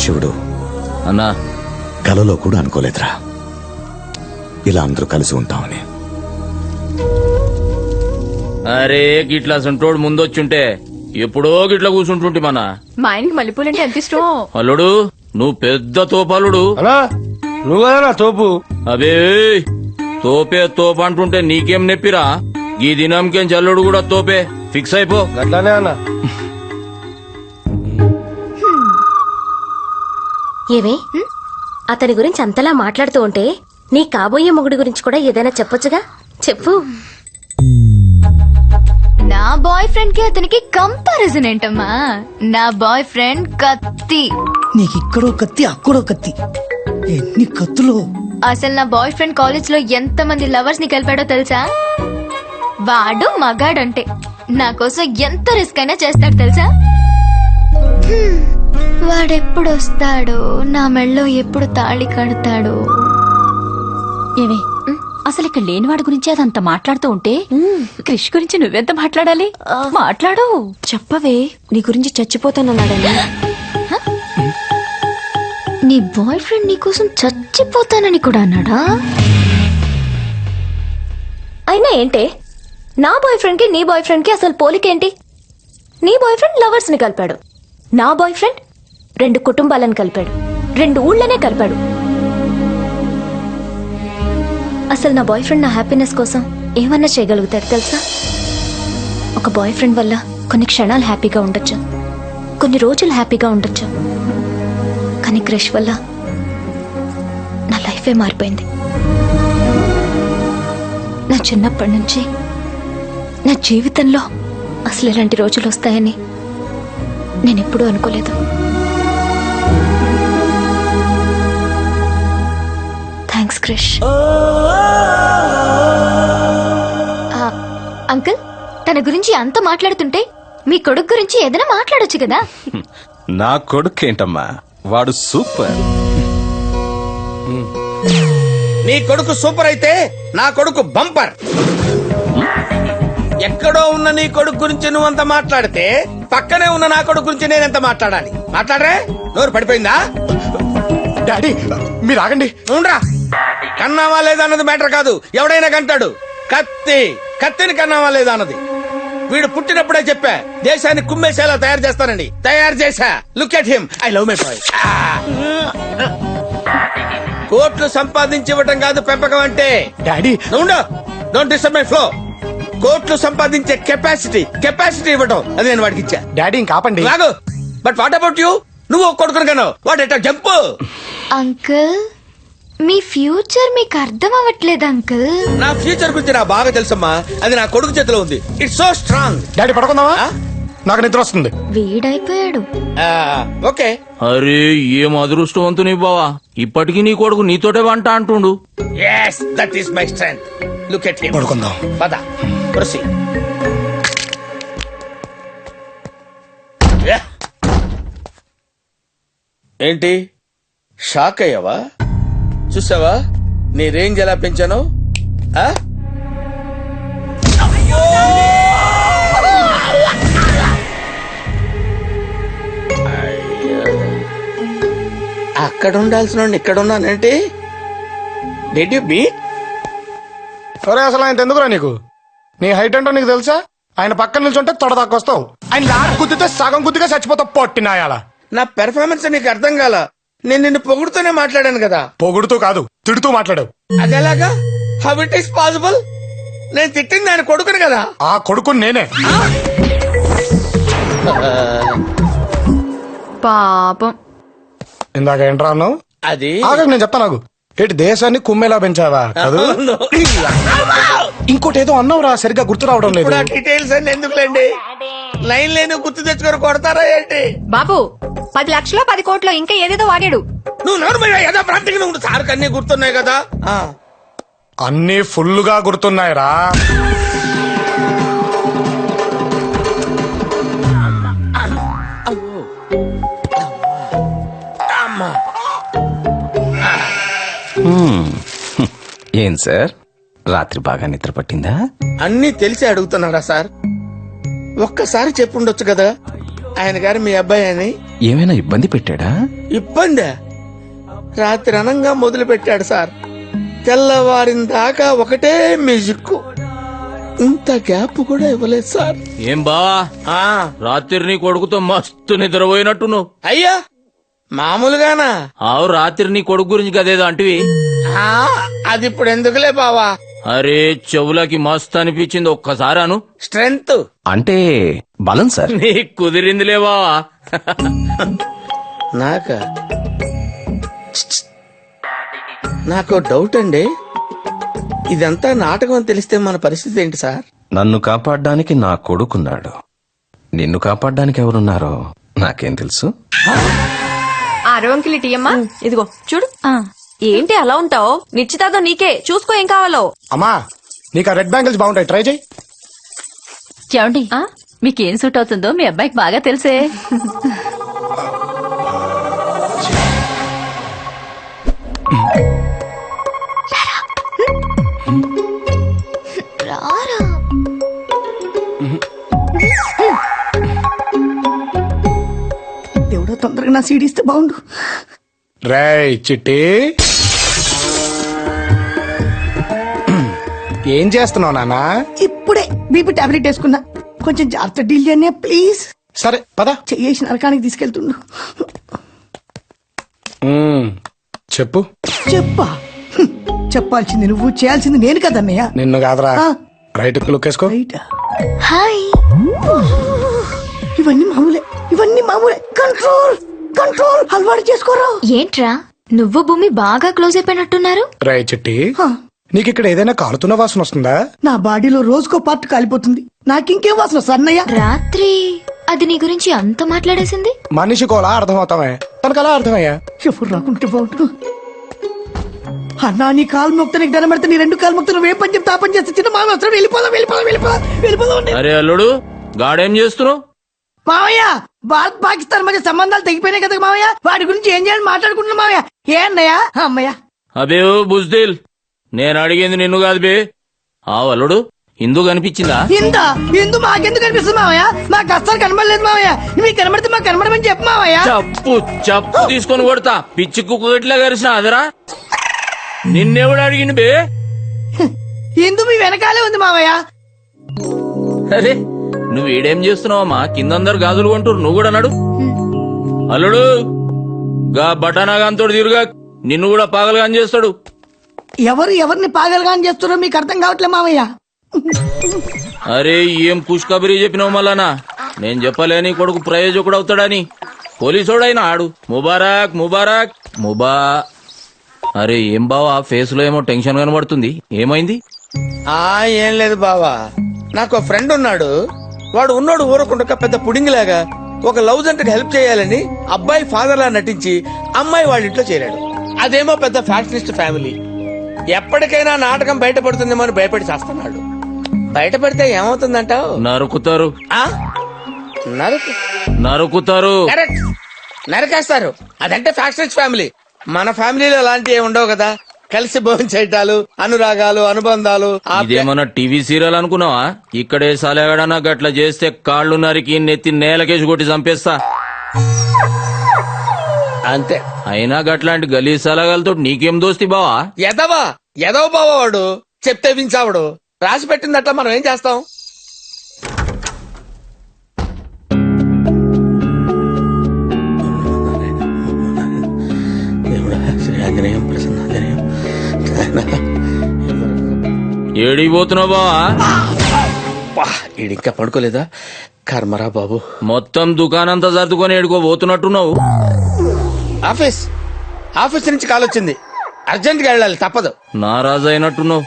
శివుడు అన్నా, కలలో కూడా అనుకోలేదురా ఇలా అందరూ కలిసి ఉంటామని. అరే గిట్లా సంటోడు ముందొచ్చుంటే ఎప్పుడో గిట్లా కూర్చుంటుంటే మన మా ఆయనకి మల్లెపూలంటే ఎంత ఇష్టం. అల్లుడు నువ్వు పెద్ద తోపలుడు. నువ్వేనా తోపు? అబే తోపే తోపు అంటుంటే నీకేం నెప్పిరా? ఈ దినంకేం చల్లుడు కూడా తోపే. ఫిక్స్ అయిపో. అట్లానే అన్న. ఏవే అతని గురించి అంతలా మాట్లాడుతూ ఉంటే నీ కాబోయే మొగుడి గురించి కూడా ఏదైనా చెప్పొచ్చుగా? చెప్పు. నా బాయ్ ఫ్రెండ్ కి అతనికి కంపారిజన్ ఏంటమ్మా? నా బాయ్ ఫ్రెండ్ కత్తి. నీకు ఇక్కడో కత్తి అక్కడో కత్తి, ఎన్ని కత్తులు. అసలు నా బాయ్ ఫ్రెండ్ కాలేజ్ లో ఎంత మంది లవర్స్ ని కలిపాడో తెలుసా? వాడు మగాడంటే నా కోసం ఎంత రిస్క్ అయినా చేస్తాడు తెలుసా? వాడెప్పుడు వస్తాడో, నా మెళ్ళో ఎప్పుడు తాళి కడతాడో. ఏవే అసలు ఇక్కడ లేనివాడి గురించి అదంతా మాట్లాడుతూ ఉంటే క్రిష్ గురించి నువ్వెంత మాట్లాడాలి? మాట్లాడు. చెప్పవే, నీ గురించి చచ్చిపోతానన్నాడని. నీ బాయ్ ఫ్రెండ్ నీ కోసం చచ్చిపోతానని కూడా అన్నాడా? అయినా ఏంటే, నా బాయ్ ఫ్రెండ్ కి నీ బాయ్ ఫ్రెండ్ కి అసలు పోలికేంటి? నీ బాయ్ ఫ్రెండ్ లవర్స్ ని కలిపాడు, నా బాయ్ ఫ్రెండ్ 2 కుటుంబాలను కలిపాడు, 2 ఊళ్ళనే కలిపాడు. అసలు నా బాయ్ ఫ్రెండ్ నా హ్యాపీనెస్ కోసం ఏమన్నా చేయగలుగుతాడు తెలుసా? ఒక బాయ్ ఫ్రెండ్ వల్ల కొన్ని క్షణాలు హ్యాపీగా ఉండొచ్చు, కొన్ని రోజులు హ్యాపీగా ఉండొచ్చు, కానీ క్రష్ వల్ల నా లైఫే మారిపోయింది. నా చిన్నప్పటి నుంచి నా జీవితంలో అసలు ఇలాంటి రోజులు వస్తాయని నేనెప్పుడూ అనుకోలేదు. థ్యాంక్స్ క్రిష్. అంకుల్, తన గురించి అంత మాట్లాడుతుంటే మీ కొడుకు గురించి ఏదైనా మాట్లాడొచ్చు కదా? నా కొడుకేంటమ్మా, వాడు సూపర్. నీ కొడుకు సూపర్ అయితే నా కొడుకు బంపర్. ఎక్కడో ఉన్న నీ కొడుకు గురించి నువ్వంత మాట్లాడితే పక్కనే ఉన్న నా కొడుకు గురించి నేనెంత మాట్లాడాలి? మాట్లాడరే? నోరు పడిపోయిందా? డాడీ మీరు ఆగండి. ఉండరా, కన్నావా లేదా అన్నది మ్యాటర్ కాదు, ఎవడైనా కంటాడు. కత్తిని కన్నావా లేదా అన్నది. వీడు పుట్టినప్పుడే చెప్పా దేశాన్ని కుమ్మేసేలా తయారు చేస్తానండి. తయారు చేశా. Look at him, I love my boy. కోట్లు సంపాదించి ఇవ్వటం కాదు పెంపకం అంటే. Daddy don't disturb my flow. కోట్లు సంపాదించే కెపాసిటీ ఇవ్వటం అది నేను వాడికి ఇచ్చా. డాడీ ఇంకా ఆపండి. లాగు. But what about you? నువ్వు కొడుకును కన్నావు, వాట్ ఎట్ జంప్. అంకుల్, మీ ఫ్యూచర్ మీకు అర్థం అవ్వట్లేదు అంకుల్. నా ఫ్యూచర్ గురించి నాకు బాగా తెలుసమ్మా, అది నా కొడుకు చేతిలో ఉంది. It's so strong. డాడీ పడుకుందామా? నాకు నిద్ర వస్తుంది. వీడైపోయాడు. ఓకే. అరే ఏం అదృష్టవంతు నీ బావా, ఇప్పటికీ నీ కొడుకు నీతోటే వంట అంటుండు. yes that is my strength. look at him. పడుకుందాం. పద proceed. ఏంటి షాక్ అయ్యావా? చూసావా నీ రేంజ్ ఎలా పెంచాను? అక్కడ ఉండాల్సిన ఇక్కడ ఉన్నానంటే డెడ్ యు బీట్? సరే అసలు ఆయన ఎందుకురా నీకు? నీ హైట్ ఏంటో నీకు తెలుసా? ఆయన పక్కన నిల్చుంటే తొడదాకొస్తావు, ఆయన లాక్ గుద్దితే సగం గుద్దిగా చచ్చిపోతావు. పొట్టినాయాల నా పెర్ఫార్మెన్స్ నీకు అర్థం కాల. నేను నిన్ను పొగుడుతూనే మాట్లాడాను కదా. పొగుడుతూ కాదు తిడుతూ మాట్లాడావు. అదేలాగా? How it is possible? నేను తిట్టింది ఆయన కొడుకుని కదా. ఆ కొడుకుని నేనే. పాపం. ఇందాక ఏంట్రా అన్నావు? అది నేను చెప్తా. నాకు ఏంటి దేశాన్ని కుమ్మేలా పెంచావా? ఇంకోటి ఏదో అన్నావురా, సరిగ్గా గుర్తు రావడం లేదు. డీటెయిల్స్ అన్ని ఎందుకులేండి, లైన్ లేని గుర్తు తెచ్చుకొని కొడతారా ఏంటి? బాబు 10 లక్షలు 10 కోట్లు ఇంకా ఏదేదో వాడాడు. నువ్వు నోరు ఏదో ప్రాంతికి ఉండు. సార్కి అన్ని గుర్తున్నాయి కదా. అన్ని ఫుల్ గా గుర్తున్నాయిరా. ఏం సార్ రాత్రి బాగా నిద్ర పట్టిందా? అన్నీ తెలిసి అడుగుతున్నారా సార్? ఒక్కసారి చెప్పుండొచ్చు కదా ఆయన గారు మీ అబ్బాయి అని. ఏమైనా ఇబ్బంది పెట్టాడా? ఇబ్బందా? రాత్రి అనంగా మొదలు పెట్టాడు సార్. తెల్లవారిన దాకా ఒకటే మ్యూజిక్. ఇంత గ్యాప్ కూడా ఇవ్వలేదు సార్. ఏం బావా ఆ రాత్రి నీ కొడుకుతో మస్తు నిద్రపోయినట్టు నువ్వు. అయ్యా మామూలుగానా? ఆవు రాత్రి నీ కొడుకు గురించి కదేదో అంటివి. ఆ, అది ఇప్పుడు ఎందుకులే బావా. అరే చెవులకి మస్తు అనిపించింది, ఒక్కసారి అను. స్ట్రెంగ్త్ అంటే బలం సార్. నీ కుదిరిందిలే బావా. నాకు డౌట్ అండి, ఇదంతా నాటకం అని తెలిస్తే మన పరిస్థితి ఏంటి సార్? నన్ను కాపాడడానికి నా కొడుకున్నాడు, నిన్ను కాపాడడానికి ఎవరున్నారో నాకేం తెలుసు. అరవంకిలి టీయమ్మా, ఇదిగో చూడు. ఏంటి అలా ఉంటావు? నిశ్చితార్థం నీకే, చూసుకో ఏం కావాలో. అమ్మా నీకు ఆ రెడ్ బ్యాంగిల్స్ బాగుంటాయి, ట్రై చేయి. ఏమండి మీకేం సూట్ అవుతుందో మీ అబ్బాయికి బాగా తెలుసే. రారా దేవుడా తొందరగా నా సీడీ ఇస్తే బాగుండు. రేయ్ చిట్టి, ఏం చేస్తున్నావు నాన్నా? ఇప్పుడే బీపీ టాబ్లెట్ వేసుకున్నా, కొంచెం జాగ్రత్త డీల్ చేయనే ప్లీజ్. సరే పద. చెయ్యేసి నరకానికి తీసుకెళ్తుండు. చెప్పు. చెప్పా? చెప్పాల్సింది నువ్వు, చేయాల్సింది నేను కదన్నయ్య. నిన్ను కాదురా. ఆ. రైట్ లుక్ వేసుకో. రైట్. హాయ్. ఇవన్నీ మామూలే, ఇవన్నీ మామూలే. కంట్రోల్ కంట్రోల్ అలవాటు చేసుకోరా. ఏంట్రా నువ్వు భూమి బాగా క్లోజ్ అయిపోయినట్టున్నారు? రే చిట్టి, నీకు ఇక్కడ ఏదైనా కాలుతున్న వాసన వస్తుందా? నా బాడీలో రోజుకో పార్ట్ కాలిపోతుంది, నాకింకేం వాసన సన్నయ్య? రాత్రి అది నీ గురించి అంత మాట్లాడేసింది. మనిషికోలా అర్థమవుతామే, తనకు అలా అర్థమయ్యా. ఎవరు రాకుంటే బాగుంటు. అన్నా నీ కాలు మొక్త నీకు దండం పెడితే నీ రెండు కాలు మొక్త నువ్వు ఏ పని చెప్తే ఆ పని చేస్తే చిన్న మామ అవసరం. వెళ్ళిపోదాం వెళ్ళిపోదాం వెళ్ళిపోదాం వెళ్ళిపోదాం. అరే అల్లుడు గాడేం చేస్తున్నావు? మావయ్య భారత్ పాకిస్తాన్ మధ్య సంబంధాలు తెగిపోయినాయి కదా మావయ్య, వాటి గురించి ఏం చేయాలని మాట్లాడుకుంటున్నా మావయ్య. ఏ అన్నయ్య? అమ్మయ్య అబే ఓ బుజ్దిల్, నేను అడిగింది నిన్ను కాదు బే. ఆ అల్లుడు ఇందు కనిపించిందా? ఇందు మాకెందుకు కనిపిస్తుంది మావయ్య? మాకు అస్సలు కనబడలేదు మావయ్య. మీకు కనబడితే మాకు కనబడమని చెప్పు మావయ్య. చెప్పు తీసుకొని కొడతా. పిచ్చి కుక్కట్లా కరిసిన అదరా. నిన్నెవడు అడిగింది బే? ఇందు మీ వెనకాలే ఉంది మావయ్య. అరే నువ్వు ఈడేం చేస్తున్నావమ్మా? కిందందరు గాజులు కొంటారు, నువ్వు కూడా అన్నాడు. అల్లుడు గా బటానాగాంతో తిరుగా, నిన్ను కూడా పాగలుగా చేస్తాడు. ఎవరిని పాగలుగాని చేస్తున్నారో మీకు అర్థం కావట్లే మావయ్య. అరే ఏం పుష్కబరి చెప్పినావు మళ్ళానా? నేను చెప్పలే నీ కొడుకు ప్రయోజకుడు అవుతాడని. పోలీసోడైనా ఆడు. ముబారక్ ముబారక్ ముబా. అరే ఏం బావా ఫేస్ లో ఏమో టెన్షన్ కనబడుతుంది, ఏమైంది? ఏం లేదు బావా, నాకు ఫ్రెండ్ ఉన్నాడు. వాడు ఉన్నోడు ఊరకుండక పెద్ద పుడింగ్ లాగా ఒక లవ్ జంటకి హెల్ప్ చేయాలని అబ్బాయి ఫాదర్ లా నటించి అమ్మాయి వాళ్ళ ఇంట్లో చేరాడు. అదేమో పెద్ద ఫ్యాక్షనిస్ట్ ఫ్యామిలీ. ఎప్పటికైనా నాటకం బయటపడుతుందేమో అని భయపడి చేస్తున్నాడు. బయటపడితే ఏమవుతుందంటావు? నరుకుతారు. నరుకుతారు. కరెక్ట్, నరకేస్తారు. అదంటే ఫ్యాక్షనిస్ట్ ఫ్యామిలీ. మన ఫ్యామిలీలో అలాంటివి ఉండవు కదా. కలిసి భోజనం చేయటాలు, అనురాగాలు, అనుబంధాలు. ఇదేమన్నా టీవీ సీరియల్ అనుకున్నావా? ఇక్కడే సలగడనా గట్ల చేస్తే కాళ్ళు నరికి నెత్తి నేలకేసి కొట్టి చంపేస్తా. అంతే. అయినా గట్లాంటి గలీ సలగాలతో నీకేం దోస్తి బావా? ఎదవ బావా వాడు. చెప్తే వించావాడు. రాసి పెట్టిందట్లా మనం ఏం చేస్తాం? ఏడిపోతున్నావు బావా? ఈడింకా పడుకోలేదా? కర్మరా బాబు. మొత్తం దుకాణంతా సర్దుకొని ఏడుకోబోతున్నట్టున్నావు. ఆఫీస్ నుంచి కాల్ వచ్చింది, అర్జెంట్ గా వెళ్ళాలి, తప్పదు. నారాజు అయినట్టున్నావు.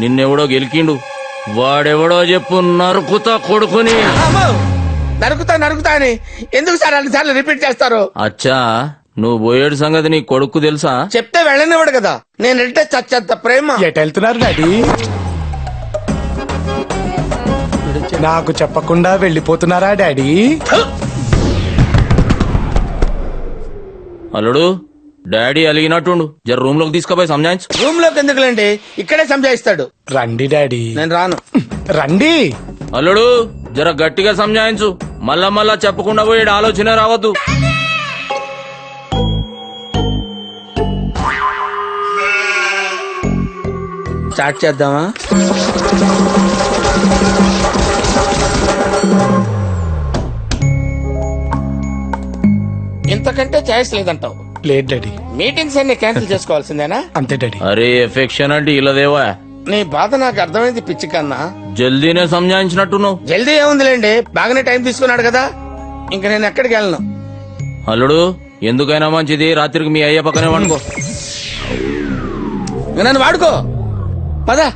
నిన్నెవడో గెలికిండు. వాడెవడో చెప్పు, నరుకుతా కొడుకుని. నరుకుతా అని ఎందుకు సార్ అన్నిసార్లు రిపీట్ చేస్తారు? అచ్చా నువ్వు పోయేడు సంగతి నీ కొడుకు తెలుసా? చెప్తే వెళ్ళనివాడు కదా. నేను వెళ్తే చచ్చేంత ప్రేమ. ఎటు వెళ్తున్నారు డాడీ? నాకు చెప్పకుండా వెళ్ళిపోతున్నారా డాడీ? అల్లుడు డాడీ అలిగినట్టుండు జర రూమ్ లోకి తీసుకుపోయి సంజాయించు. రూమ్ లోకి ఎందుకులేండి, ఇక్కడే సంజాయిస్తాడు. రండి డాడీ నేను రాను. రండి. అల్లుడు జర గట్టిగా సంజాయించు, మళ్ళా మళ్ళా చెప్పకుండా పోయి ఆలోచన రావద్దు. స్టార్ట్ చేద్దామా? ఇంతకంటే ఛాయిస్ లేదంటావు. లేదు డాడీ. మీటింగ్స్ అన్ని క్యాన్సిల్ చేసుకోవాల్సిందేనా? అంతే డాడీ. అరే ఎఫెక్షన్ అంటే ఇలాదేవా, నీ బాధ నాకు అర్థమైంది పిచ్చి కన్నా. జల్దీనే సంజాయించినట్టు నువ్వు. జల్దీ ఏముందిలేండి, బాగానే టైం తీసుకున్నాడు కదా, ఇంక నేను ఎక్కడికి వెళ్ళను. అల్లుడు ఎందుకైనా మంచిది రాత్రికి మీ అయ్య పక్కనే వండుకో. నన్ను వాడుకో పదా.